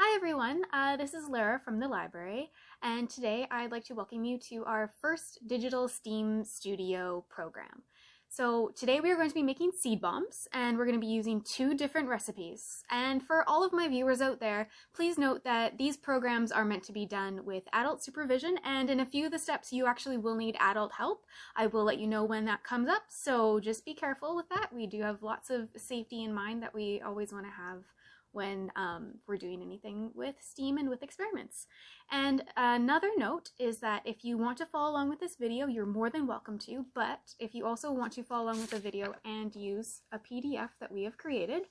Hi everyone, this is Lara from the library, and today I'd like to welcome you to our first digital STEAM studio program. So today we are going to be making seed bombs, and we're going to be using two different recipes. And for all of my viewers out there, please note that these programs are meant to be done with adult supervision, and in a few of the steps you actually will need adult help. I will let you know when that comes up, so just be careful with that. We do have lots of safety in mind that we always want to have when we're doing anything with STEAM and with experiments. And another note is that if you want to follow along with this video, you're more than welcome to, but if you also want to follow along with the video and use a PDF that we have created,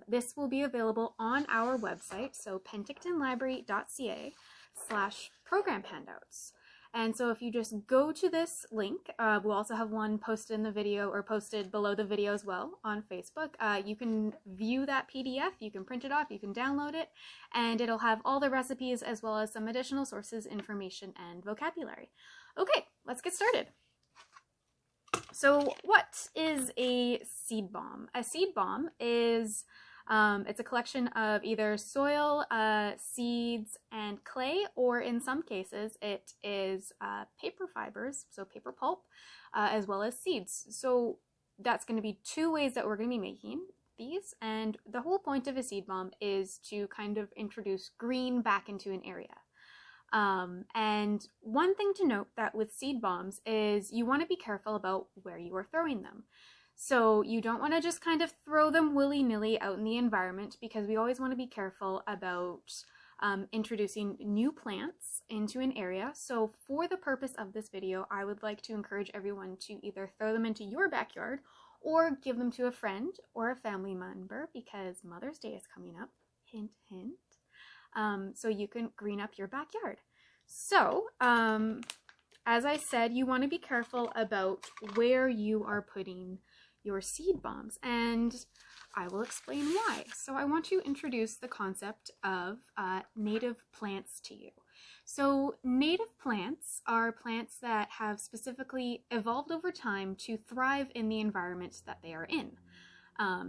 this will be available on our website, so pentictonlibrary.ca/program handouts. And so if you just go to this link, we'll also have one posted in the video or posted below the video as well on Facebook. You can view that PDF, you can print it off, you can download it, and it'll have all the recipes as well as some additional sources, information, and vocabulary. Okay, let's get started. So what is a seed bomb? A seed bomb is it's a collection of either soil, seeds, and clay, or in some cases it is paper fibers, so paper pulp, as well as seeds. So that's going to be two ways that we're going to be making these, and the whole point of a seed bomb is to kind of introduce green back into an area. And one thing to note that with seed bombs is you want to be careful about where you are throwing them. So you don't want to just kind of throw them willy-nilly out in the environment, because we always want to be careful about introducing new plants into an area. So for the purpose of this video, I would like to encourage everyone to either throw them into your backyard or give them to a friend or a family member, because Mother's Day is coming up, hint, hint, so you can green up your backyard. So, as I said, you want to be careful about where you are putting your seed bombs, and I will explain why. So I want to introduce the concept of native plants to you. So native plants are plants that have specifically evolved over time to thrive in the environment that they are in,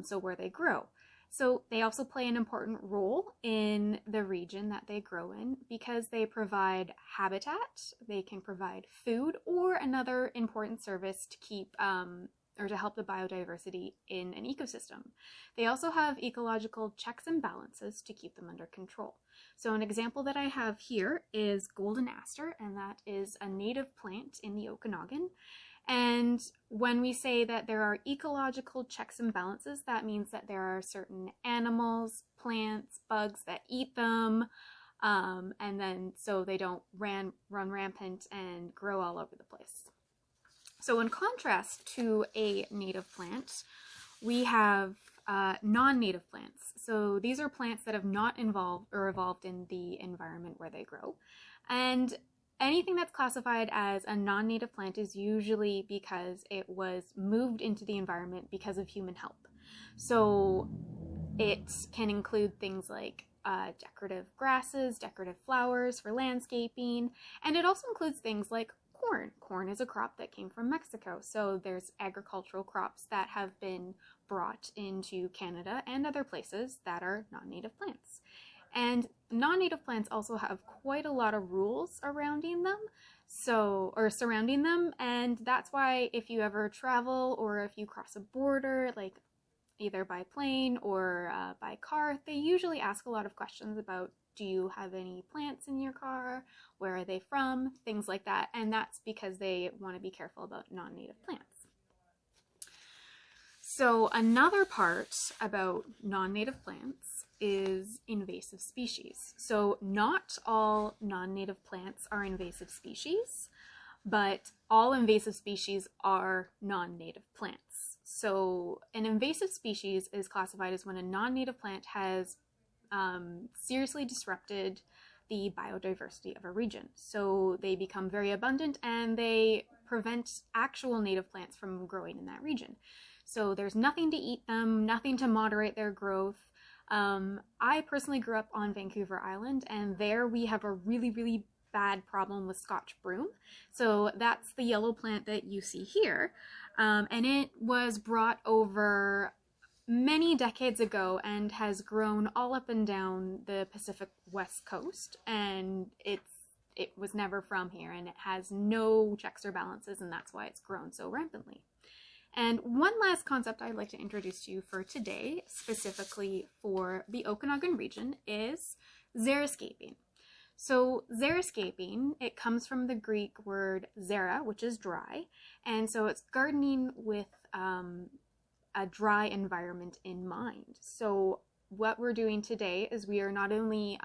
so where they grow. So they also play an important role in the region that they grow in, because they provide habitat, they can provide food, or another important service to keep or to help the biodiversity in an ecosystem. They also have ecological checks and balances to keep them under control. So an example that I have here is golden aster, and that is a native plant in the Okanagan. And when we say that there are ecological checks and balances, that means that there are certain animals, plants, bugs that eat them, and then so they don't run rampant and grow all over the place. So in contrast to a native plant, we have non-native plants. So these are plants that have not evolved in the environment where they grow. And anything that's classified as a non-native plant is usually because it was moved into the environment because of human help. So it can include things like decorative grasses, decorative flowers for landscaping, and it also includes things like corn. Corn is a crop that came from Mexico, so there's agricultural crops that have been brought into Canada and other places that are non-native plants. And non-native plants also have quite a lot of rules surrounding them, and that's why if you ever travel or if you cross a border, like either by plane or by car, they usually ask a lot of questions about, do you have any plants in your car? Where are they from? Things like that. And that's because they want to be careful about non-native plants. So another part about non-native plants is invasive species. So not all non-native plants are invasive species, but all invasive species are non-native plants. So an invasive species is classified as when a non-native plant has seriously disrupted the biodiversity of a region. So they become very abundant and they prevent actual native plants from growing in that region. So there's nothing to eat them, nothing to moderate their growth. I personally grew up on Vancouver Island, and there we have a really, really bad problem with Scotch broom. So that's the yellow plant that you see here. And it was brought over many decades ago and has grown all up and down the Pacific West Coast, and it was never from here, and it has no checks or balances, and that's why it's grown so rampantly. And one last concept I'd like to introduce to you for today, specifically for the Okanagan region, is xeriscaping. So xeriscaping, it comes from the Greek word xera, which is dry, and so it's gardening with a dry environment in mind. So what we're doing today is we are not only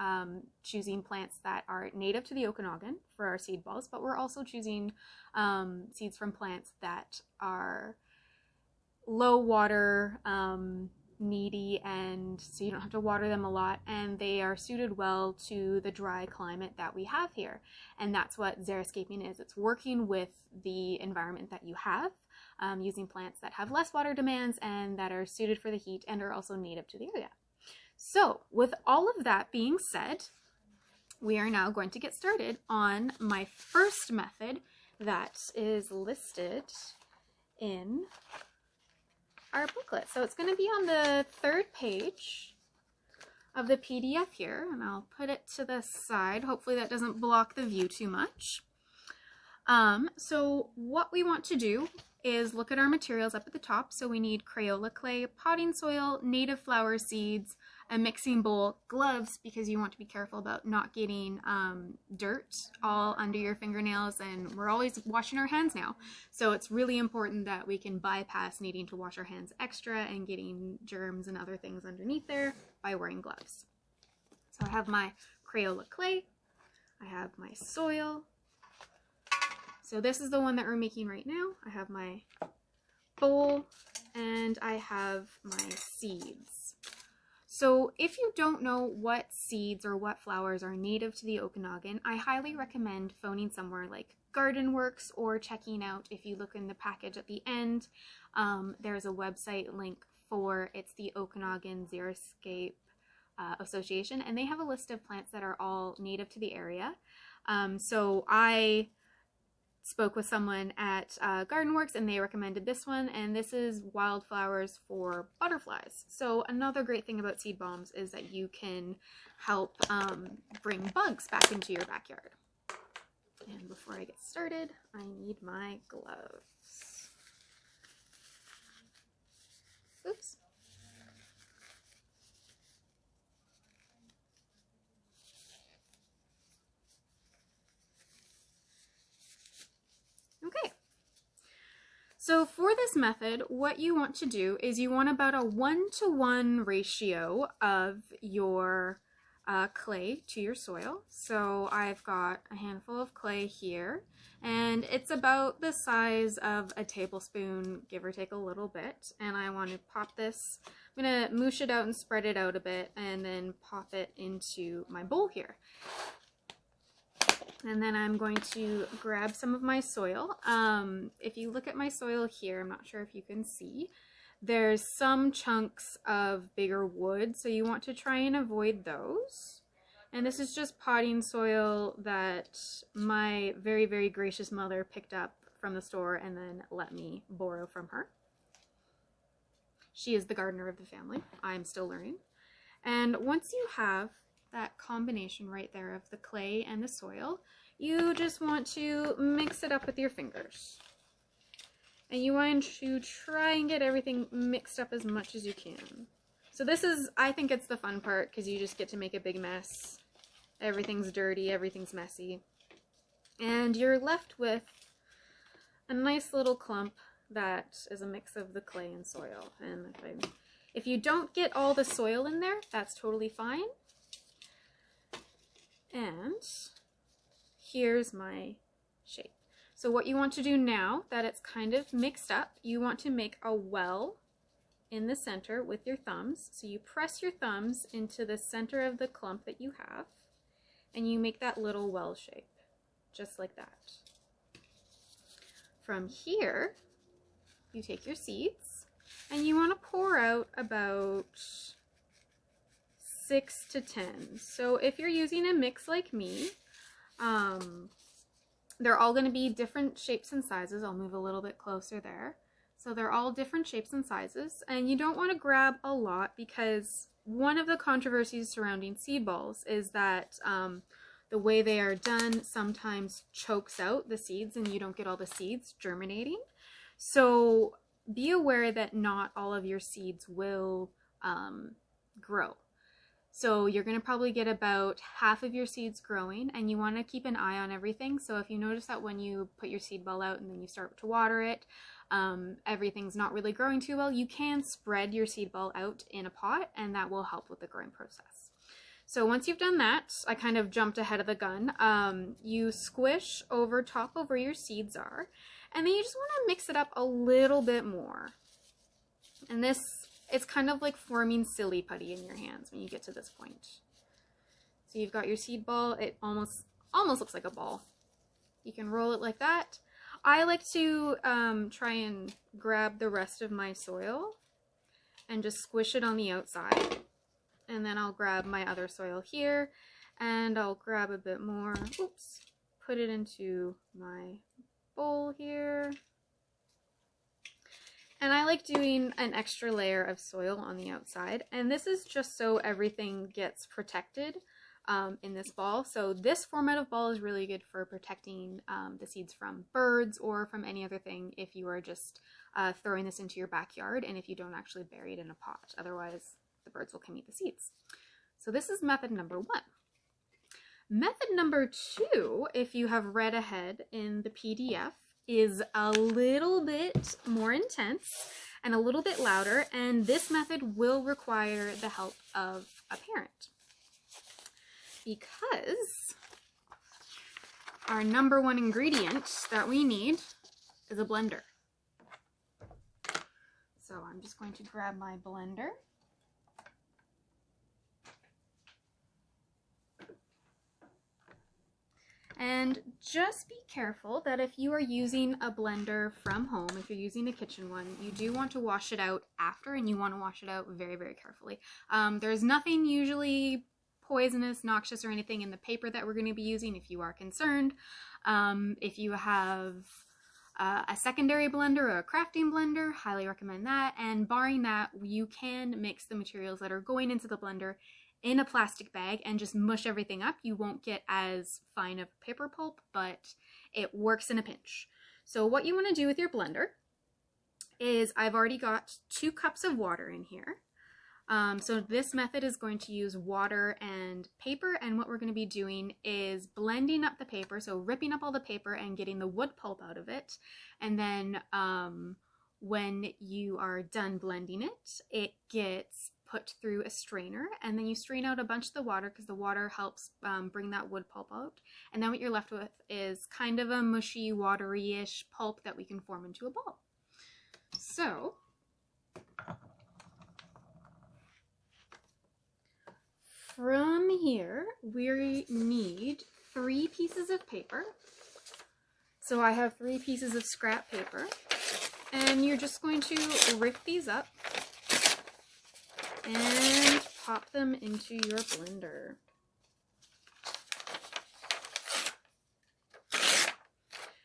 choosing plants that are native to the Okanagan for our seed balls, but we're also choosing seeds from plants that are low water, needy, and so you don't have to water them a lot, and they are suited well to the dry climate that we have here. And that's what xeriscaping is. It's working with the environment that you have, using plants that have less water demands and that are suited for the heat and are also native to the area. So with all of that being said, we are now going to get started on my first method that is listed in our booklet. So it's going to be on the 3rd page of the PDF here, and I'll put it to the side. Hopefully that doesn't block the view too much. So what we want to do is look at our materials up at the top. So we need Crayola clay, potting soil, native flower seeds, a mixing bowl, gloves, because you want to be careful about not getting dirt all under your fingernails, and we're always washing our hands now. So it's really important that we can bypass needing to wash our hands extra and getting germs and other things underneath there by wearing gloves. So I have my Crayola clay, I have my soil. So this is the one that we're making right now. I have my bowl and I have my seeds. So if you don't know what seeds or what flowers are native to the Okanagan, I highly recommend phoning somewhere like Garden Works or checking out, if you look in the package at the end, there's a website link for, it's the Okanagan Xeriscape Association, and they have a list of plants that are all native to the area. So I spoke with someone at Garden Works and they recommended this one, and this is Wildflowers for butterflies. So another great thing about seed bombs is that you can help bring bugs back into your backyard. And before I get started, I need my gloves. Oops. Okay, so for this method, what you want to do is you want about a 1-to-1 ratio of your clay to your soil. So I've got a handful of clay here, and it's about the size of a tablespoon, give or take a little bit. And I want to pop this, I'm going to moosh it out and spread it out a bit, and then pop it into my bowl here. And then I'm going to grab some of my soil. If you look at my soil here, I'm not sure if you can see, there's some chunks of bigger wood, so you want to try and avoid those. And this is just potting soil that my very, very gracious mother picked up from the store and then let me borrow from her. She is the gardener of the family. I'm still learning. And once you have that combination right there of the clay and the soil, you just want to mix it up with your fingers. And you want to try and get everything mixed up as much as you can. So this is, I think it's the fun part, because you just get to make a big mess. Everything's dirty, everything's messy. And you're left with a nice little clump that is a mix of the clay and soil. And if you don't get all the soil in there, that's totally fine. And here's my shape. So what you want to do now that it's kind of mixed up, you want to make a well in the center with your thumbs. So you press your thumbs into the center of the clump that you have, and you make that little well shape, just like that. From here, you take your seeds, and you want to pour out about 6 to 10. So if you're using a mix like me, they're all going to be different shapes and sizes. I'll move a little bit closer there. So they're all different shapes and sizes, and you don't want to grab a lot because one of the controversies surrounding seed balls is that the way they are done sometimes chokes out the seeds and you don't get all the seeds germinating. So be aware that not all of your seeds will grow. So you're going to probably get about half of your seeds growing, and you want to keep an eye on everything. So if you notice that when you put your seed ball out and then you start to water it, everything's not really growing too well, you can spread your seed ball out in a pot, and that will help with the growing process. So once you've done that, I kind of jumped ahead of the gun. You squish over top of where your seeds are, and then you just want to mix it up a little bit more. And it's kind of like forming silly putty in your hands when you get to this point. So you've got your seed ball. It almost looks like a ball. You can roll it like that. I like to try and grab the rest of my soil and just squish it on the outside. And then I'll grab my other soil here and I'll grab a bit more. Oops. Put it into my bowl here. And I like doing an extra layer of soil on the outside, and this is just so everything gets protected in this ball. So this format of ball is really good for protecting the seeds from birds or from any other thing if you are just throwing this into your backyard and if you don't actually bury it in a pot. Otherwise, the birds will come eat the seeds. So this is method number 1. Method number 2, if you have read ahead in the PDF, is a little bit more intense and a little bit louder, and this method will require the help of a parent because our number 1 ingredient that we need is a blender. So I'm just going to grab my blender. And just be careful that if you are using a blender from home, if you're using a kitchen one, you do want to wash it out after, and you want to wash it out very, very carefully. There's nothing usually poisonous, noxious, or anything in the paper that we're going to be using if you are concerned. If you have a secondary blender or a crafting blender, highly recommend that. And barring that, you can mix the materials that are going into the blender in a plastic bag and just mush everything up. You won't get as fine of paper pulp, but it works in a pinch. So what you want to do with your blender is I've already got 2 cups of water in here. So this method is going to use water and paper, and what we're going to be doing is blending up the paper, so ripping up all the paper and getting the wood pulp out of it. And then when you are done blending it, it gets put through a strainer, and then you strain out a bunch of the water because the water helps bring that wood pulp out. And then what you're left with is kind of a mushy, watery-ish pulp that we can form into a ball. So from here, we need 3 pieces of paper. So I have 3 pieces of scrap paper, and you're just going to rip these up and pop them into your blender.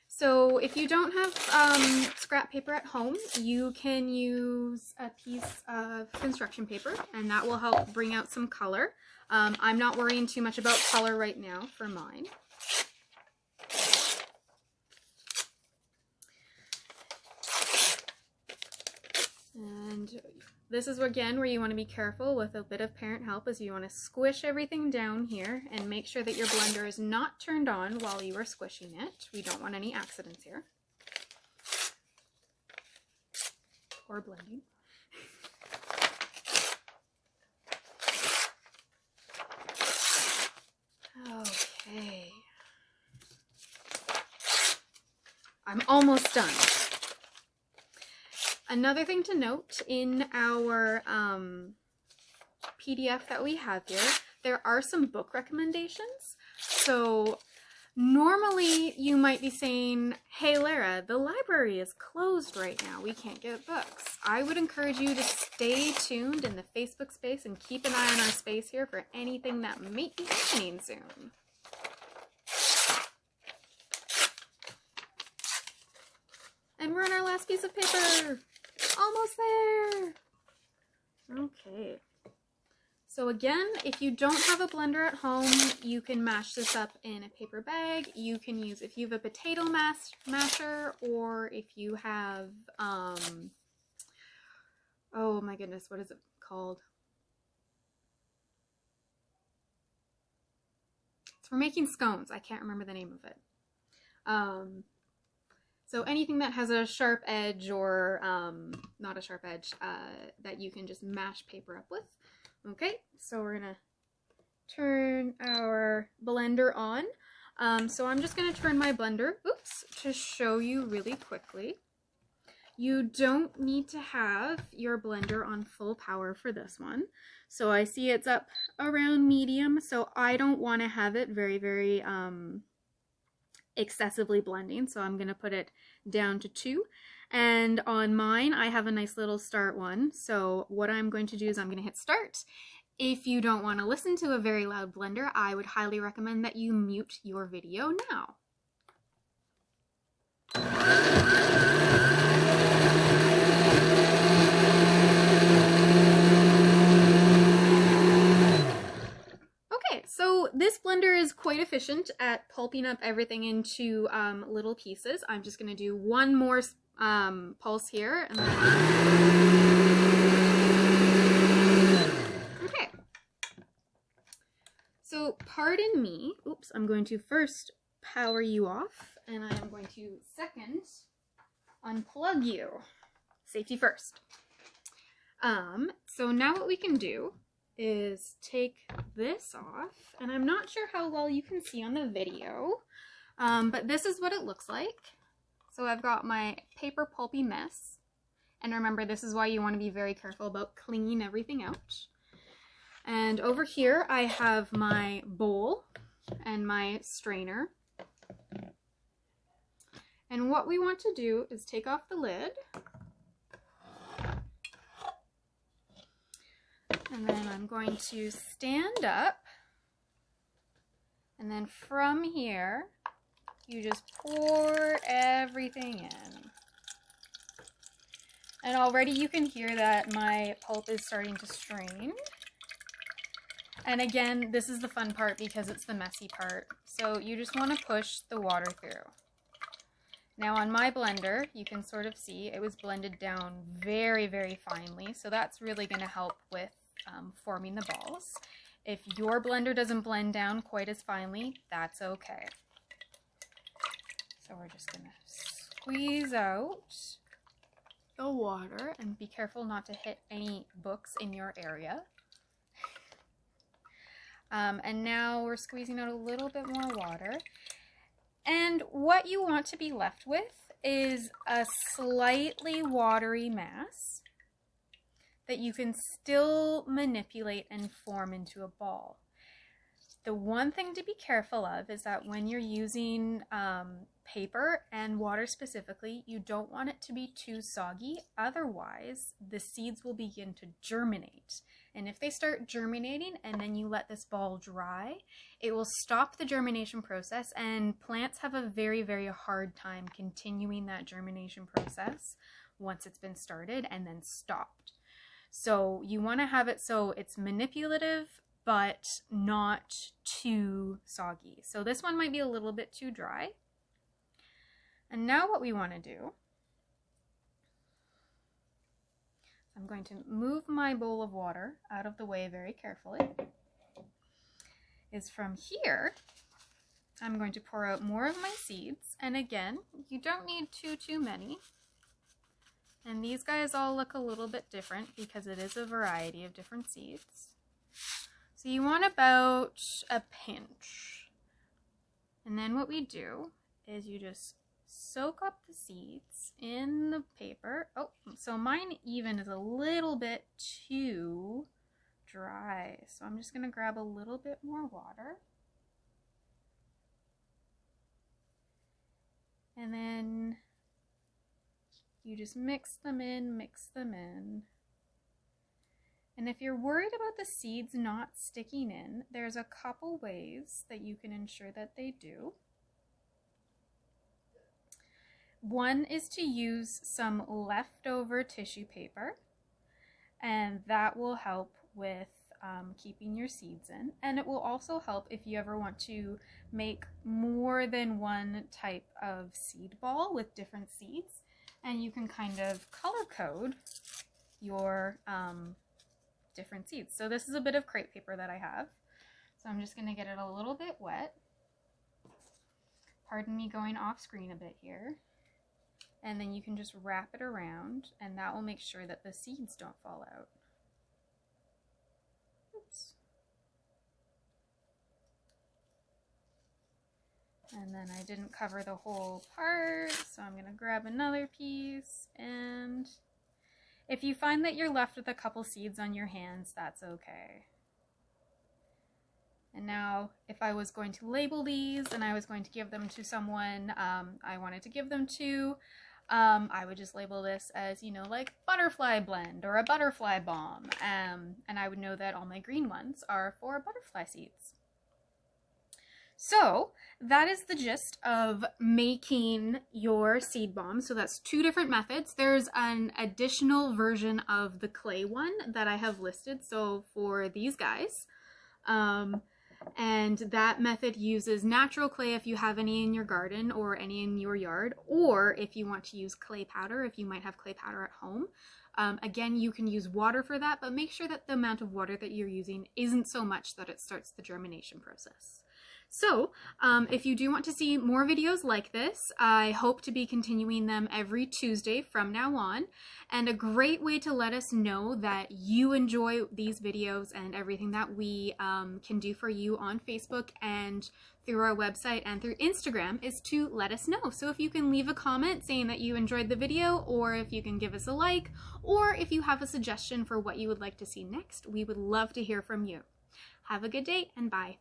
So if you don't have scrap paper at home, you can use a piece of construction paper, and that will help bring out some color. I'm not worrying too much about color right now for mine. And this is again where you want to be careful with a bit of parent help, as you want to squish everything down here and make sure that your blender is not turned on while you are squishing it. We don't want any accidents here. Or blending. Okay. I'm almost done. Another thing to note in our PDF that we have here, there are some book recommendations. So normally you might be saying, hey Lara, the library is closed right now. We can't get books. I would encourage you to stay tuned in the Facebook space and keep an eye on our space here for anything that might be happening soon. And we're on our last piece of paper. Almost there. Okay. So again, if you don't have a blender at home, you can mash this up in a paper bag. You can use, if you have a potato masher, or if you have, oh my goodness, what is it called? It's for making scones. I can't remember the name of it. So anything that has a sharp edge, or not a sharp edge, that you can just mash paper up with. Okay, so we're gonna turn our blender on. So I'm just gonna turn my blender, to show you really quickly. You don't need to have your blender on full power for this one. So I see it's up around medium, so I don't want to have it very excessively blending, so I'm going to put it down to 2. And on mine, I have a nice little start one, so what I'm going to do is I'm going to hit start. If you don't want to listen to a very loud blender, I would highly recommend that you mute your video now. So this blender is quite efficient at pulping up everything into little pieces. I'm just going to do one more pulse here. And then... Okay. So pardon me. Oops, I'm going to first power you off, and I am going to second unplug you. Safety first. So now what we can do is take this off, and I'm not sure how well you can see on the video, but this is what it looks like. So I've got my paper pulpy mess, and remember, this is why you want to be very careful about cleaning everything out. And over here I have my bowl and my strainer, and what we want to do is take off the lid. And then I'm going to stand up, and then from here, you just pour everything in. And already you can hear that my pulp is starting to strain. And again, this is the fun part because it's the messy part. So you just want to push the water through. Now on my blender, you can sort of see it was blended down very finely. So that's really going to help with forming the balls. If your blender doesn't blend down quite as finely, that's okay. So we're just gonna squeeze out the water, and be careful not to hit any books in your area. And now we're squeezing out a little bit more water. And what you want to be left with is a slightly watery mass that you can still manipulate and form into a ball. The one thing to be careful of is that when you're using paper and water specifically, you don't want it to be too soggy, otherwise the seeds will begin to germinate. And if they start germinating and then you let this ball dry, it will stop the germination process, and plants have a very hard time continuing that germination process once it's been started and then stopped. So you want to have it so it's manipulative, but not too soggy. So this one might be a little bit too dry. And now what we want to do, I'm going to move my bowl of water out of the way very carefully, is from here, I'm going to pour out more of my seeds. And again, you don't need too many. And these guys all look a little bit different because it is a variety of different seeds. So you want about a pinch. And then what we do is you just soak up the seeds in the paper. Oh, so mine even is a little bit too dry. So I'm just going to grab a little bit more water. And then you just mix them in. And if you're worried about the seeds not sticking in, there's a couple ways that you can ensure that they do. One is to use some leftover tissue paper, and that will help with keeping your seeds in. And it will also help if you ever want to make more than one type of seed ball with different seeds, and you can kind of color code your different seeds. So this is a bit of crepe paper that I have. So I'm just going to get it a little bit wet. Pardon me going off screen a bit here. And then you can just wrap it around, and that will make sure that the seeds don't fall out. Oops. And then I didn't cover the whole part, so I'm going to grab another piece. And if you find that you're left with a couple seeds on your hands, that's okay. And now, if I was going to label these and I was going to give them to someone I wanted to give them to, I would just label this as, you know, like butterfly blend or a butterfly bomb. And I would know that all my green ones are for butterfly seeds. So that is the gist of making your seed bomb. So that's 2 different methods. There's an additional version of the clay one that I have listed. So for these guys, and that method uses natural clay if you have any in your garden or any in your yard, or if you want to use clay powder, if you might have clay powder at home. Again, you can use water for that, but make sure that the amount of water that you're using isn't so much that it starts the germination process. So, if you do want to see more videos like this, I hope to be continuing them every Tuesday from now on. And a great way to let us know that you enjoy these videos and everything that we can do for you on Facebook and through our website and through Instagram is to let us know. So if you can leave a comment saying that you enjoyed the video, or if you can give us a like, or if you have a suggestion for what you would like to see next, we would love to hear from you. Have a good day and bye.